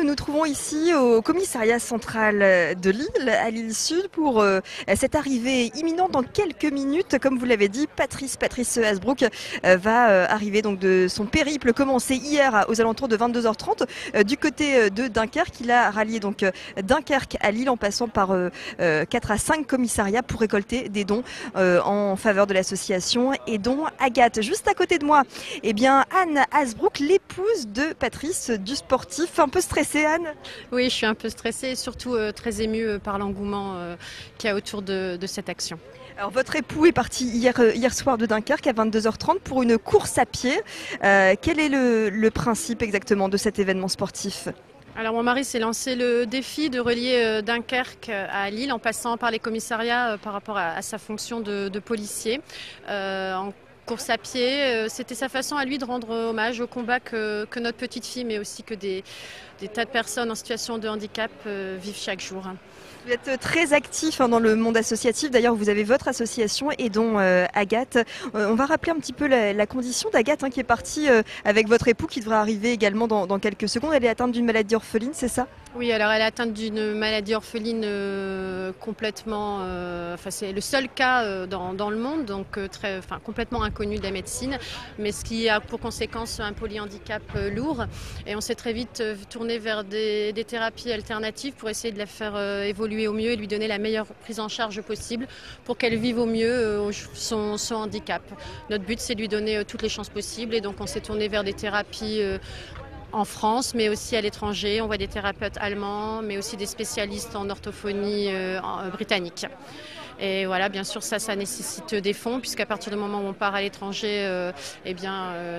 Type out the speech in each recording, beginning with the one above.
nous trouvons ici au commissariat central de Lille, à Lille Sud, pour cette arrivée imminente dans quelques minutes. Comme vous l'avez dit, Patrice Hasbrouck va arriver donc de son périple commencé hier aux alentours de 22h30 du côté de Dunkerque. Il a rallié donc Dunkerque à Lille en passant par 4 à 5 commissariats pour récolter des dons en faveur de l'association et dont Agathe. Juste à côté de moi, eh bien Anne Hasbrouck, l'épouse de Patrice, du sportif. Un peu stressée, Anne? Oui, je suis un peu stressée et surtout très émue par l'engouement qu'il y a autour de cette action. Alors, votre époux est parti hier soir de Dunkerque à 22h30 pour une course à pied. Quel est le principe exactement de cet événement sportif? Alors mon mari s'est lancé le défi de relier Dunkerque à Lille en passant par les commissariats par rapport à sa fonction de policier. En course à pied, c'était sa façon à lui de rendre hommage au combat que notre petite fille, mais aussi que des tas de personnes en situation de handicap vivent chaque jour. Vous êtes très actif dans le monde associatif. D'ailleurs, vous avez votre association et dont Agathe. On va rappeler un petit peu la condition d'Agathe qui est partie avec votre époux qui devra arriver également dans quelques secondes. Elle est atteinte d'une maladie orpheline, c'est ça? Oui, alors elle est atteinte d'une maladie orpheline complètement, c'est le seul cas dans le monde, donc complètement inconnu de la médecine, mais ce qui a pour conséquence un polyhandicap lourd. Et on s'est très vite tourné vers des thérapies alternatives pour essayer de la faire évoluer au mieux et lui donner la meilleure prise en charge possible pour qu'elle vive au mieux son handicap. Notre but, c'est de lui donner toutes les chances possibles et donc on s'est tourné vers des thérapies en France, mais aussi à l'étranger. On voit des thérapeutes allemands, mais aussi des spécialistes en orthophonie britanniques. Et voilà, bien sûr, ça nécessite des fonds, puisqu'à partir du moment où on part à l'étranger,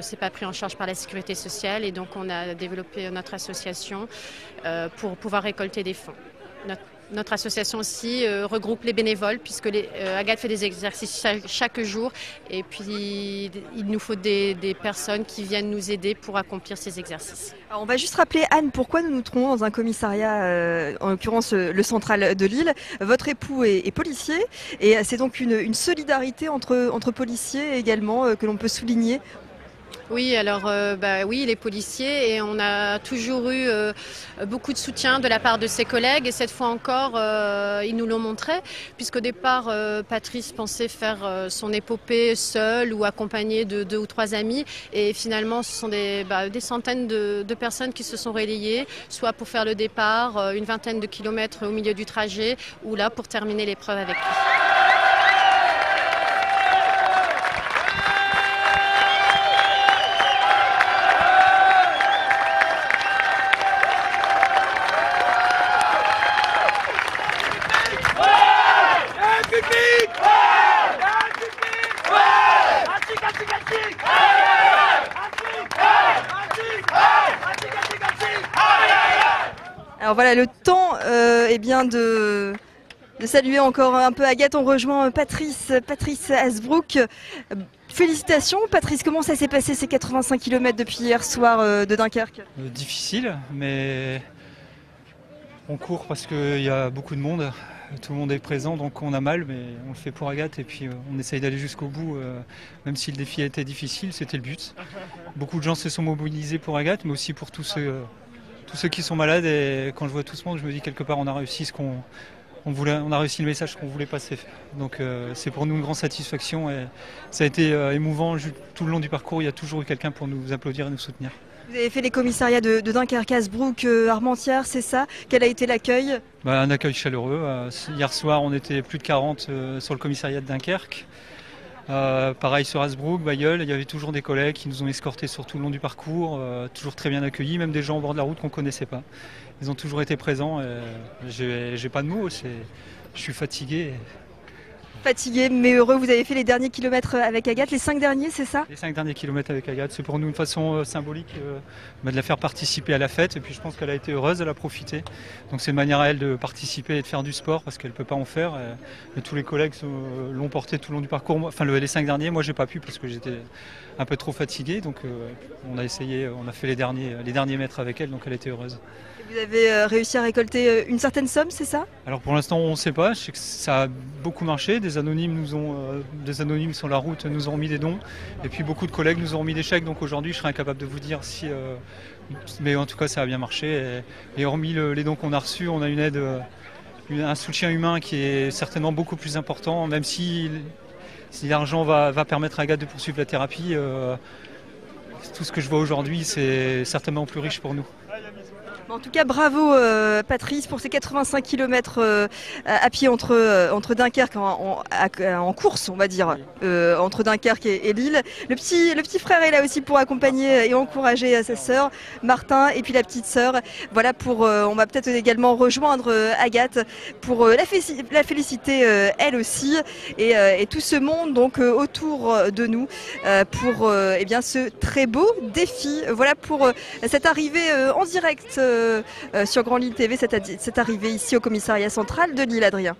c'est pas pris en charge par la sécurité sociale. Et donc, on a développé notre association pour pouvoir récolter des fonds. Notre association aussi regroupe les bénévoles puisque Agathe fait des exercices chaque jour et puis il nous faut des personnes qui viennent nous aider pour accomplir ces exercices. Alors on va juste rappeler, Anne, pourquoi nous nous trouvons dans un commissariat, en l'occurrence le central de Lille. Votre époux est policier et c'est donc une solidarité entre policiers également que l'on peut souligner. Oui, alors oui, il est policier et on a toujours eu beaucoup de soutien de la part de ses collègues et cette fois encore, ils nous l'ont montré puisqu'au départ, Patrice pensait faire son épopée seul ou accompagné de 2 ou 3 amis et finalement ce sont des centaines de personnes qui se sont relayées, soit pour faire le départ, une vingtaine de kilomètres au milieu du trajet ou là pour terminer l'épreuve avec lui. Alors voilà, le temps de saluer encore un peu Agathe. On rejoint Patrice Hasbrouck. Félicitations Patrice, comment ça s'est passé ces 85 km depuis hier soir de Dunkerque? Difficile, mais on court parce qu'il y a beaucoup de monde. Tout le monde est présent, donc on a mal, mais on le fait pour Agathe et puis on essaye d'aller jusqu'au bout. Même si le défi était difficile, c'était le but. Beaucoup de gens se sont mobilisés pour Agathe, mais aussi pour tous ceux qui sont malades. Et quand je vois tout ce monde, je me dis quelque part on a réussi on a réussi le message qu'on voulait passer. Donc c'est pour nous une grande satisfaction et ça a été émouvant tout le long du parcours. Il y a toujours eu quelqu'un pour nous applaudir et nous soutenir. Vous avez fait les commissariats de Dunkerque, Hasbrouck, Armentières, c'est ça? Quel a été l'accueil? Un accueil chaleureux. Hier soir, on était plus de 40 sur le commissariat de Dunkerque. Pareil sur Hasbrouck, Bailleul, il y avait toujours des collègues qui nous ont escortés sur tout le long du parcours, toujours très bien accueillis, même des gens au bord de la route qu'on ne connaissait pas. Ils ont toujours été présents. J'ai pas de mots, je suis fatigué. Fatigué mais heureux, vous avez fait les derniers kilomètres avec Agathe, les 5 derniers, c'est ça? Les 5 derniers kilomètres avec Agathe, c'est pour nous une façon symbolique de la faire participer à la fête. Et puis je pense qu'elle a été heureuse, elle a profité. Donc c'est une manière à elle de participer et de faire du sport parce qu'elle ne peut pas en faire. Et tous les collègues l'ont porté tout le long du parcours. Les 5 derniers, moi j'ai pas pu parce que j'étais un peu trop fatigué. Donc on a fait les derniers mètres avec elle, donc elle était heureuse. Vous avez réussi à récolter une certaine somme, c'est ça? Alors pour l'instant on ne sait pas, je sais que ça a beaucoup marché, des anonymes sur la route nous ont remis des dons et puis beaucoup de collègues nous ont remis des chèques, donc aujourd'hui je serais incapable de vous dire Mais en tout cas, ça a bien marché. Et hormis les dons qu'on a reçus, on a une aide, un soutien humain qui est certainement beaucoup plus important, même si l'argent va permettre à Agathe de poursuivre la thérapie. Tout ce que je vois aujourd'hui, c'est certainement plus riche pour nous. En tout cas, bravo Patrice pour ces 85 km à pied entre Dunkerque en course, on va dire, entre Dunkerque et Lille. Le petit frère est là aussi pour accompagner et encourager sa sœur, Martin, et puis la petite sœur. Voilà, on va peut-être également rejoindre Agathe pour la féliciter elle aussi et tout ce monde donc autour de nous pour eh bien ce très beau défi. Voilà pour cette arrivée en direct sur Grand Lille TV, cette arrivée ici au commissariat central de Lille, Adrien.